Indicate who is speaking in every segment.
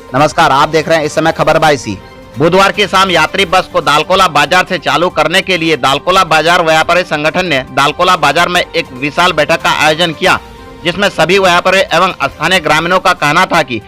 Speaker 1: नमस्कार, आप देख रहे हैं इस समय खबर बाईसी। बुधवार की शाम यात्री बस को दालकोला बाजार से चालू करने के लिए दालकोला बाजार व्यापारी संगठन ने दालकोला बाजार में एक विशाल बैठक का आयोजन किया, जिसमें सभी व्यापारी एवं स्थानीय ग्रामीणों का कहना था कि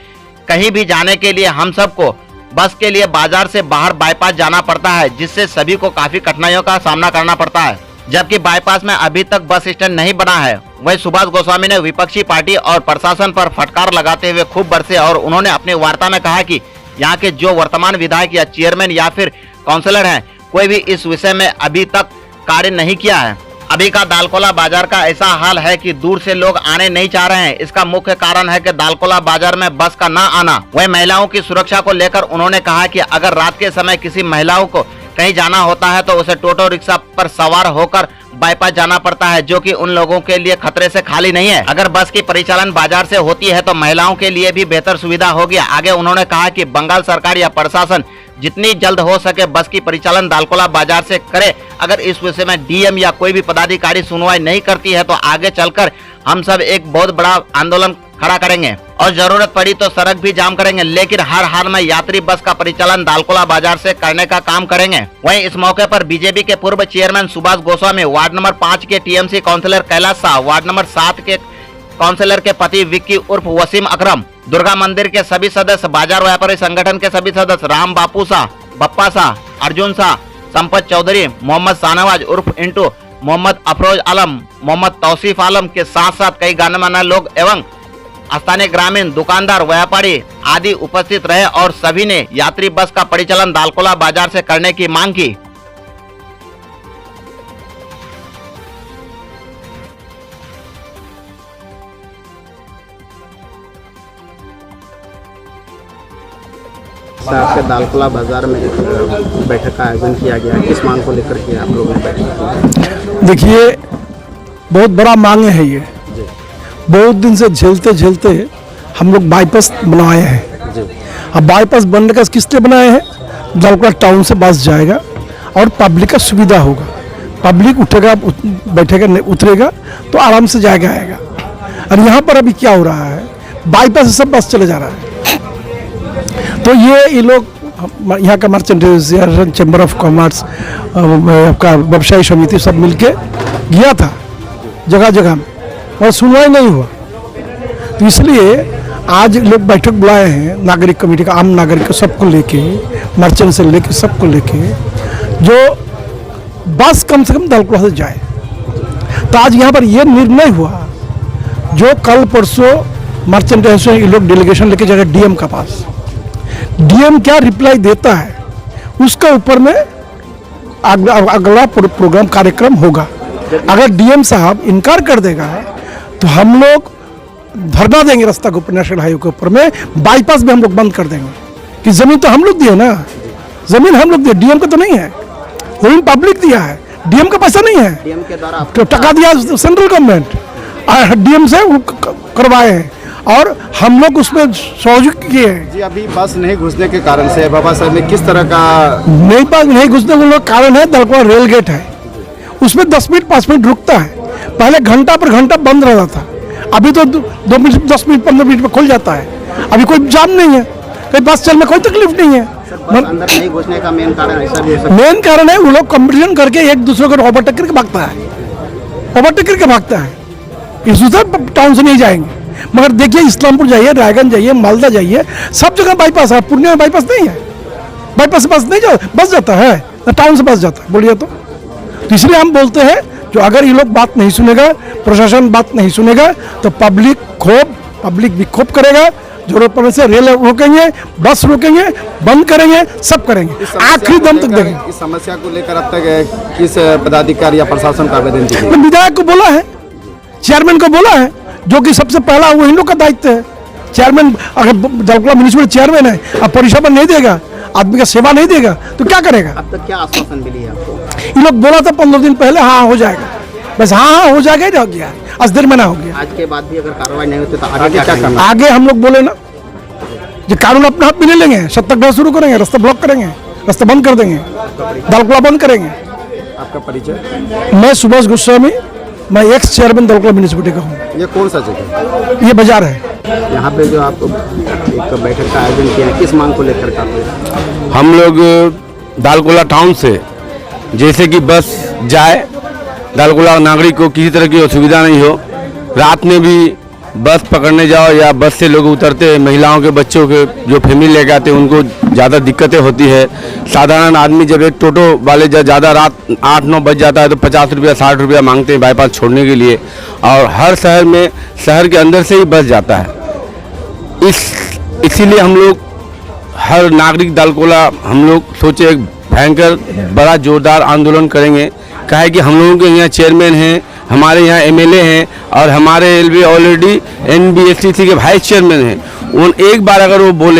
Speaker 1: कहीं भी जाने के लिए हम सबको बस के लिए बाजार से बाहर बाईपास जाना पड़ता है, जिससे सभी को काफी कठिनाइयों का सामना करना पड़ता है। जबकि बाईपास में अभी तक बस स्टैंड नहीं बना है। वहीं सुभाष गोस्वामी ने विपक्षी पार्टी और प्रशासन पर फटकार लगाते हुए खूब बरसे और उन्होंने अपनी वार्ता में कहा कि यहाँ के जो वर्तमान विधायक या चेयरमैन या फिर काउंसलर हैं, कोई भी इस विषय में अभी तक कार्य नहीं किया है। अभी का दालकोला बाजार का ऐसा हाल है कि दूर से लोग आने नहीं चाह रहे हैं। इसका मुख्य कारण है कि दालकोला बाजार में बस का न आना। वहीं महिलाओं की सुरक्षा को लेकर उन्होंने कहा कि अगर रात के समय किसी महिलाओं को कहीं जाना होता है तो उसे टोटो रिक्शा पर सवार होकर बाईपास जाना पड़ता है, जो कि उन लोगों के लिए खतरे से खाली नहीं है। अगर बस की परिचालन बाजार से होती है तो महिलाओं के लिए भी बेहतर सुविधा होगी। आगे उन्होंने कहा कि बंगाल सरकार या प्रशासन जितनी जल्द हो सके बस की परिचालन दालकोला बाजार से करे। अगर इस विषय में डीएम या कोई भी पदाधिकारी सुनवाई नहीं करती है तो आगे चलकर हम सब एक बहुत बड़ा आंदोलन खड़ा करेंगे और जरूरत पड़ी तो सड़क भी जाम करेंगे, लेकिन हर हाल में यात्री बस का परिचालन दालकोला बाजार से करने का काम करेंगे। वहीं इस मौके पर बीजेपी के पूर्व chairman Subhash Goswami, ward number 5 के TMC councillor Kailash Shah, ward number 7 के काउंसलर के पति विक्की उर्फ वसीम अकरम, दुर्गा मंदिर के सभी सदस्य, बाजार व्यापारी संगठन के सभी सदस्य, राम बापू शाह, बप्पा शाह, अर्जुन शाह, संपत चौधरी, मोहम्मद शाहनवाज उर्फ इंटू, मोहम्मद अफरोज आलम, मोहम्मद तौसीफ आलम के साथ साथ कई गणमान्य लोग एवं स्थानीय ग्रामीण, दुकानदार, व्यापारी आदि उपस्थित रहे और सभी ने यात्री बस का परिचालन दालकोला बाजार से करने की मांग की।
Speaker 2: आपके दालकोला बाजार में बैठक का आयोजन किया गया, किस मांग को लेकर के आप लोगों ने बैठक?
Speaker 3: देखिए, बहुत बड़ा मांग है ये। बहुत दिन से झेलते झेलते हम लोग बाईपास बनाए हैं। अब बाईपास बनने का किसने बनाए हैं? दालकोला टाउन से बस जाएगा और पब्लिक का सुविधा होगा। पब्लिक उठेगा, बैठेगा, उतरेगा तो आराम से जाएगा आएगा। और यहाँ पर अभी क्या हो रहा है, बाईपास से सब बस चले जा रहा है। तो ये लोग यहाँ का merchant association, chamber of commerce, आपका व्यवसायी समिति सब मिलके गया था जगह जगह में और सुनवाई नहीं हुआ। तो इसलिए आज लोग बैठक बुलाए हैं नागरिक कमेटी का, आम नागरिक सबको लेके, मर्चेंट से लेके सबको लेके, जो बस कम से कम दालकोला से जाए। तो आज यहाँ पर ये निर्णय हुआ, जो कल परसों मर्चेंट एसोसिएशन ये लोग डेलीगेशन लेके जाएगा डीएम का पास। डीएम क्या रिप्लाई देता है उसका ऊपर में अगला प्रोग्राम कार्यक्रम होगा। अगर डीएम साहब इनकार कर देगा तो हम लोग धरना देंगे रास्ता के ऊपर, नेशनल हाईवे के ऊपर में, बाईपास में हम लोग बंद कर देंगे। कि जमीन तो हम लोग दिए ना, जमीन हम लोग दिए, डीएम का तो नहीं है, जमीन पब्लिक दिया है, डीएम का पैसा नहीं है।
Speaker 2: डीएम के द्वारा
Speaker 3: तो टका दिया सेंट्रल गवर्नमेंट, डीएम से करवाए हैं और हम लोग उसमें सहयोग किए हैं।
Speaker 2: जी, अभी बस नहीं घुसने के कारण से बाबा साहब में किस तरह का
Speaker 3: नहीं घुसने का कारण है, दालकोला रेल गेट है, उसमें 10 मिनट 5 मिनट रुकता है। पहले घंटा पर घंटा बंद रहता था, अभी तो 2 मिनट 10 मिनट 15 मिनट में खुल जाता है। अभी कोई जाम नहीं है, कोई बस चलने में कोई तकलीफ नहीं है।
Speaker 2: अंदर नहीं घुसने का मेन कारण ऐसा भी है?
Speaker 3: मेन कारण है वो लोग कंपटीशन करके एक दूसरे को ओवरटेक करके भागता है, ओवरटेक करके भागता है। इस दूसरे टाउन से नहीं जाएंगे। मगर देखिए, इस्लामपुर जाइए, रायगंज जाइए, मालदा जाइए, सब जगह बाईपास है। पूर्णिया में बाईपास नहीं है, बाईपास से बस नहीं बस जाता है, टाउन से बस जाता है। बोलिए तो इसलिए हम बोलते हैं, जो अगर ये लोग बात नहीं सुनेगा, प्रशासन बात नहीं सुनेगा तो पब्लिक विक्षोभ करेगा। जरूरत पड़ने से रेल रोकेंगे, बस रोकेंगे, बंद करेंगे, सब करेंगे, आखिरी दम तक देंगे।
Speaker 2: इस समस्या को लेकर अब तक किस पदाधिकारी या प्रशासन का आवेदन दिया?
Speaker 3: विधायक को बोला है, चेयरमैन को बोला है, जो कि सबसे पहला वही लोग का दायित्व है। चेयरमैन, अगर दालकोला म्युनिसिपल चेयरमैन है, अब परिषद नहीं देगा, आदमी का सेवा नहीं देगा तो क्या करेगा?
Speaker 2: अब तक क्या आश्वासन मिली है आपको?
Speaker 3: ये लोग बोला था 15 दिन पहले, हाँ हो जाएगा, बस हाँ हो जाएगा, हो गया, आज देर महीना हो गया।
Speaker 2: आज के बाद भी अगर कार्रवाई नहीं होती तो आगे क्या करना?
Speaker 3: आगे हम लोग बोले ना, जो कानून अपने हाथ में ले लेंगे, सत्याग्रह शुरू करेंगे, रास्ता ब्लॉक करेंगे, रास्ता बंद कर देंगे, दालकोला बंद करेंगे।
Speaker 2: आपका परिचय?
Speaker 3: मैं सुभाष गोस्वामी, मैं एक्स चेयरमैन दालकोला म्युनिसिपलिटी का हूँ।
Speaker 2: ये कौन सा जगह?
Speaker 3: ये बाजार है।
Speaker 2: यहाँ पे जो आप एक बैठक का आयोजन किया है, किस मांग को लेकर के आपने?
Speaker 4: हम लोग दालकोला टाउन से जैसे कि बस जाए, दालकोला नागरिक को किसी तरह की असुविधा नहीं हो। रात में भी बस पकड़ने जाओ या बस से लोग उतरते हैं, महिलाओं के बच्चों के जो फैमिली लेके आते हैं उनको ज़्यादा दिक्कतें होती है। साधारण आदमी जब एक टोटो वाले ज़्यादा रात 8-9 बज जाता है तो 50 रुपया 60 रुपया मांगते हैं बाईपास छोड़ने के लिए, और हर शहर में शहर के अंदर से ही बस जाता है। इसीलिए हम लोग हर नागरिक दालकोला हम लोग सोचे एक भयंकर बड़ा जोरदार आंदोलन करेंगे। काहे कि हम लोगों के यहाँ चेयरमैन हैं, हमारे यहाँ एमएलए हैं और हमारे एलबी ऑलरेडी एनबीएसटीसी के वाइस चेयरमैन हैं। उन एक बार अगर वो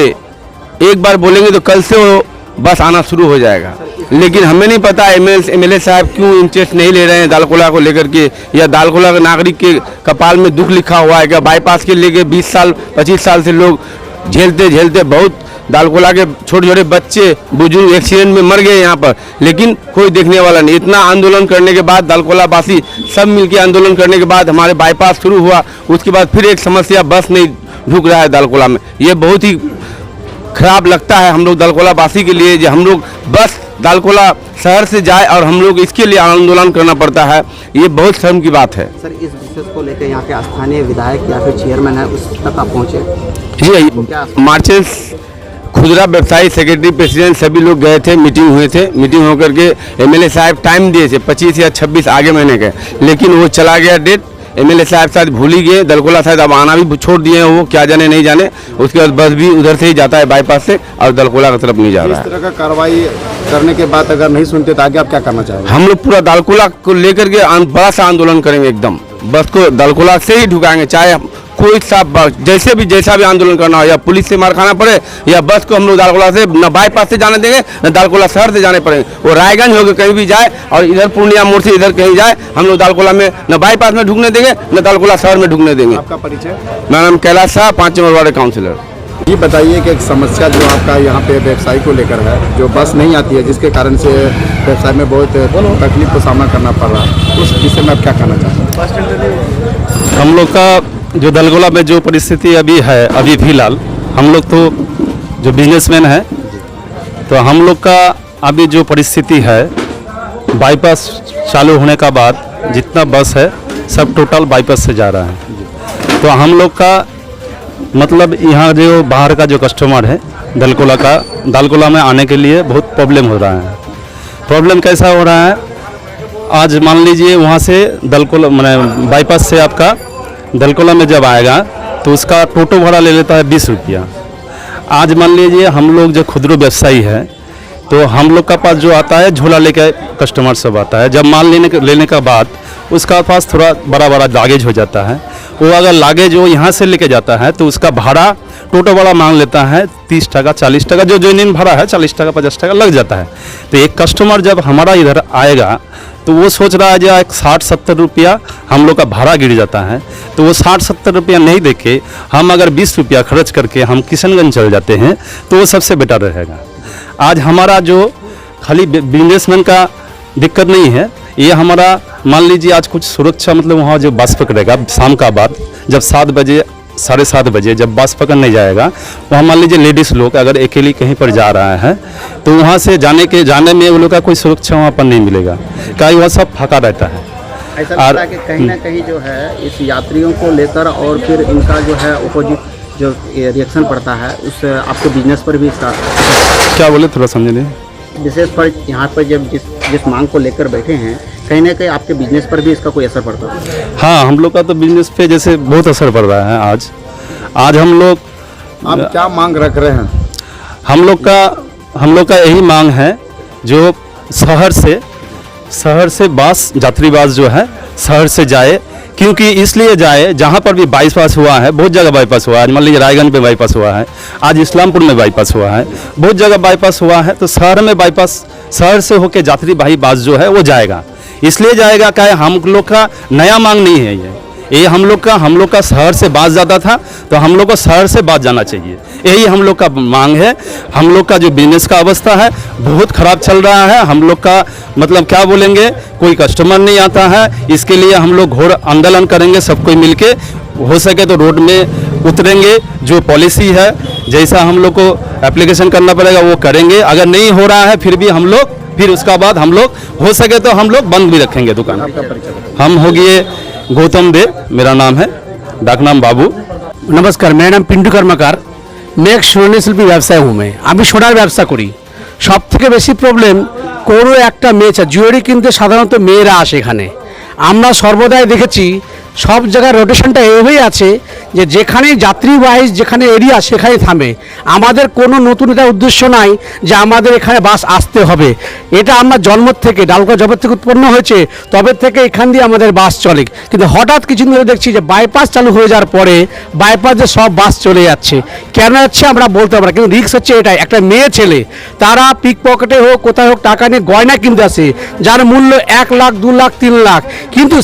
Speaker 4: एक बार बोलेंगे तो कल से वो बस आना शुरू हो जाएगा। लेकिन हमें नहीं पता एमएलए साहब क्यों इंटरेस्ट नहीं ले रहे हैं दालकोला को लेकर के, या दालकोला के नागरिक के कपाल में दुख लिखा हुआ है क्या? बाईपास के लेके 20 साल 25 साल से लोग झेलते बहुत दालकोला के छोटे छोटे बच्चे बुजुर्ग एक्सीडेंट में मर गए यहाँ पर, लेकिन कोई देखने वाला नहीं। इतना आंदोलन करने के बाद दालकोला वासी सब मिलकर आंदोलन करने के बाद हमारे बाईपास शुरू हुआ। उसके बाद फिर एक समस्या, बस नहीं ढुक रहा है दालकोला में। ये बहुत ही खराब लगता है हम लोग दालकोला वासी के लिए, जो हम लोग बस दालकोला शहर से जाए और हम लोग इसके लिए आंदोलन करना पड़ता है। ये बहुत शर्म की बात है।
Speaker 2: सर, इस विषय को लेकर यहाँ के स्थानीय विधायक या फिर चेयरमैन है उस तक आप पहुँचे?
Speaker 4: जी, मार्चेस खुदरा व्यवसायी सेक्रेटरी प्रेसिडेंट सभी लोग गए थे, मीटिंग हुए थे। मीटिंग होकर के एमएलए साहब टाइम दिए थे 25 या 26 आगे महीने के, लेकिन वो चला गया डेट। एमएलए साहब शायद भूल ही गए, दालकोला शायद अब आना भी छोड़ दिए हैं, वो क्या जाने नहीं जाने। उसके बाद बस भी उधर से ही जाता है बाईपास से और दालकोला की तरफ नहीं जा रहा है।
Speaker 5: इस तरह का कार्रवाई करने के बाद अगर नहीं सुनते तो आगे आप क्या करना चाहेंगे?
Speaker 4: हम लोग पूरा दालकोला को लेकर के बड़ा सा आंदोलन करेंगे, एकदम बस को दालकोला से ही ढुकाएंगे, चाहे कोई सा जैसा भी आंदोलन करना हो, या पुलिस से मार खाना पड़े या बस को हम लोग दालकोला से न बाईपास से जाने देंगे न दालकोला शहर से जाने पड़ेंगे। वो रायगंज होकर कहीं भी जाए और इधर पूर्णिया मोड़ से इधर कहीं जाए, हम लोग दालकोला में न बाईपास में ढुकने देंगे न दालकोला शहर में ढुकने देंगे।
Speaker 5: आपका परिचय?
Speaker 4: मेरा नाम Kailash Shah, 5 number ward councillor.
Speaker 5: ये बताइए कि एक समस्या जो आपका यहाँ पे व्यवसायी को लेकर है, जो बस नहीं आती है जिसके कारण से व्यवसाय में बहुत तकलीफ का सामना करना पड़ रहा है, उस विषय में आप क्या कहना चाहते हैं?
Speaker 6: हम लोग का जो दालकोला में जो परिस्थिति अभी है, अभी फिलहाल हम लोग तो जो बिजनेसमैन है, तो हम लोग का अभी जो परिस्थिति है, बाईपास चालू होने का बाद जितना बस है सब टोटल बाईपास से जा रहा है। तो हम लोग का मतलब यहाँ जो बाहर का जो कस्टमर है दालकोला में आने के लिए बहुत प्रॉब्लम हो रहा है। प्रॉब्लम कैसा हो रहा है? आज मान लीजिए वहाँ से दालकोला मैंने बाईपास से आपका दालकोला में जब आएगा तो उसका टोटो भाड़ा ले लेता है 20 रुपया। आज मान लीजिए हम लोग जो खुदरा व्यवसायी है तो हम लोग का पास जो आता है झोला लेकर कस्टमर सब आता है। जब माल लेने का बाद उसका पास थोड़ा बड़ा लागेज हो जाता है। वो अगर लागेज वो यहाँ से लेके जाता है तो उसका भाड़ा टोटो वाला मांग लेता है 30 टका 40 टका, जो जेन्युइन भाड़ा है 40 टका 50 टका लग जाता है। तो एक कस्टमर जब हमारा इधर आएगा तो वो सोच रहा है जो 60-70 रुपया हम लोग का भाड़ा गिर जाता है, तो वो 60-70 रुपया नहीं देके हम अगर 20 रुपया खर्च करके हम किशनगंज चल जाते हैं तो वो सबसे बेटर रहेगा। आज हमारा जो खाली बिजनेसमैन का दिक्कत नहीं है, ये हमारा मान लीजिए आज कुछ सुरक्षा मतलब वहाँ जो बस पकड़ेगा शाम का बाद जब 7 बजे 7:30 बजे जब बस पकड़ने जाएगा, वहाँ मान लीजिए लेडीज़ लोग अगर अकेली कहीं पर जा रहा है तो वहाँ से जाने में वो लोग का कोई सुरक्षा वहाँ पर नहीं मिलेगा, क्या वह सब फाका रहता है।
Speaker 2: ऐसा लगता है कि कहीं ना कहीं जो है इस यात्रियों को लेकर और फिर इनका जो है अपोजिट जो रिएक्शन पड़ता है उस आपके बिजनेस पर भी इसका
Speaker 6: क्या बोले थोड़ा समझे नहीं?
Speaker 2: विशेष पर यहाँ पर जब जिस मांग को लेकर बैठे हैं, कहीं ना कहीं आपके बिजनेस पर भी इसका कोई असर पड़ता है?
Speaker 6: हाँ, हम लोग का तो बिजनेस पे जैसे बहुत असर पड़ रहा है। आज हम लोग
Speaker 5: आप क्या मांग रख रहे हैं?
Speaker 6: हम लोग का यही मांग है जो शहर से बस यात्री बस जो है शहर से जाए, क्योंकि इसलिए जाए जहाँ पर भी बाईपास हुआ है, बहुत जगह बाईपास हुआ है। मान लीजिए रायगंज पे बाईपास हुआ है, आज इस्लामपुर में बाईपास हुआ है, बहुत जगह बाईपास हुआ है। तो शहर में बाईपास शहर से होकर यात्री बस जो है वो जाएगा, इसलिए जाएगा क्या हम लोग का नया मांग नहीं है ये हम लोग का शहर से बस जाता था तो हम लोग को शहर से बस जाना चाहिए, यही हम लोग का मांग है। हम लोग का जो बिजनेस का अवस्था है बहुत ख़राब चल रहा है। हम लोग का मतलब क्या बोलेंगे, कोई कस्टमर नहीं आता है। इसके लिए हम लोग घोर आंदोलन करेंगे, सब कोई मिलके, हो सके तो रोड में उतरेंगे, जो पॉलिसी है जैसा हम लोग को एप्लीकेशन करना पड़ेगा वो करेंगे। अगर नहीं हो रहा है फिर भी हम लोग फिर उसका बाद हम लोग हो सके तो हम लोग बंद भी रखेंगे दुकान। हम हो गए गौतम देव, मेरा नाम है, डाकनाम बाबू।
Speaker 7: नमस्कार, मेरा नाम पिंटू कर्मकार। मैं एक सोনালী শিল্পী ব্যবসায়ী हूँ। আমি সোনার ব্যবসা করি। সব থেকে বেশি প্রবলেম কোনো একটা মেয়ে চায়, জুয়েলারি কিনতে সাধারণত মেয়েরা আসে এখানে। আমরা সর্বদাই দেখেছি সব জায়গায় রোটেশনটা এভাবেই আছে যে যেখানে যাত্রীবাহী যেখানে এরিয়া সেখানে থামে। আমাদের কোনো নতুন এটা উদ্দেশ্য নাই যে আমাদের এখানে বাস আসতে হবে। এটা আমরা জন্ম থেকে ডালগোলা জবের থেকে উৎপন্ন হয়েছে, তবে থেকে এখান দিয়ে আমাদের বাস চলে। কিন্তু হঠাৎ কিছুদিন ধরে দেখছি যে বাইপাস চালু হয়ে যাওয়ার পরে বাইপাসে সব বাস চলে যাচ্ছে। কেন যাচ্ছে আমরা বলতে পারি, কিন্তু রিস্ক হচ্ছে এটাই, একটা মেয়ে ছেলে তারা পিক পকেটে হোক কোথায় হোক টাকা নিয়ে গয়না কিনতে আসে যার মূল্য 1 লাখ 2 লাখ 3 লাখ, কিন্তু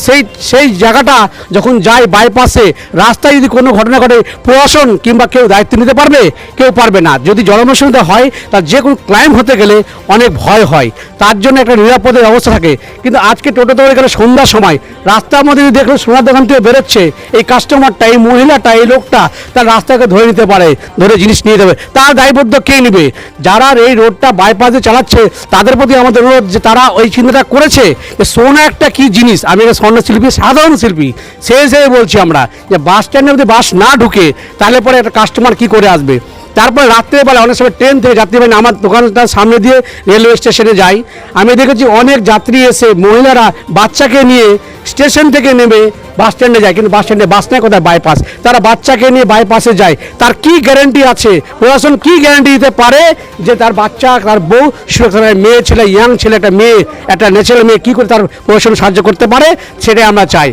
Speaker 7: সেই জায়গাটা যখন যায় বাইপাসে রাস্তায় যদি কোনো ঘটনা ঘটে প্রশাসন কিংবা কেউ দায়িত্ব নিতে পারবে? কেউ পারবে না। যদি জনসমস্যা হয় তার যে কোনো ক্লাইম হতে গেলে অনেক ভয় হয়, তার জন্য একটা নিরাপদের অবস্থা থাকে। কিন্তু আজকে টোটোতে করে গেলে সন্ধ্যার সময় রাস্তার মধ্যে যদি দেখলো সোনার দোকান থেকে বেরোচ্ছে, এই কাস্টমারটা এই মহিলাটা এই লোকটা তার রাস্তাকে ধরে নিতে পারে, ধরে জিনিস নিয়ে দেবে, তার দায়বদ্ধ কে নেবে? যারা এই রোডটা বাইপাসে চালাচ্ছে তাদের প্রতি আমাদের অনুরোধ যে তারা ওই চিন্তাটা করেছে যে সোনা একটা কি জিনিস। আমি একটা স্বর্ণ শিল্পী, সাধারণ শিল্পী, সেই হিসেবে বলছি আমরা যে বাস স্ট্যান্ডে যদি বাস না ঢুকে তাহলে পরে একটা কাস্টমার কি করে আসবে? তারপরে রাত্রেবেলা অনেক সময় ট্রেন থেকে যাত্রীবাহী আমার দোকানটার সামনে দিয়ে রেলওয়ে স্টেশনে যাই, আমি দেখেছি অনেক যাত্রী এসে মহিলারা বাচ্চাকে নিয়ে স্টেশন থেকে নেমে বাস স্ট্যান্ডে যায়, কিন্তু বাস স্ট্যান্ডে বাস নেই, কোথায় বাইপাস, তারা বাচ্চাকে নিয়ে বাইপাসে যায়। তার কি গ্যারান্টি আছে? প্রশাসন কি গ্যারান্টি দিতে পারে যে তার বাচ্চা তার বউ সুরক্ষা? মেয়ে ছেলে, ইয়াং ছেলে, একটা মেয়ে, একটা ন্যাচারাল মেয়ে, কী করে তার প্রশাসন সাহায্য করতে পারে? সেটাই আমরা চাই।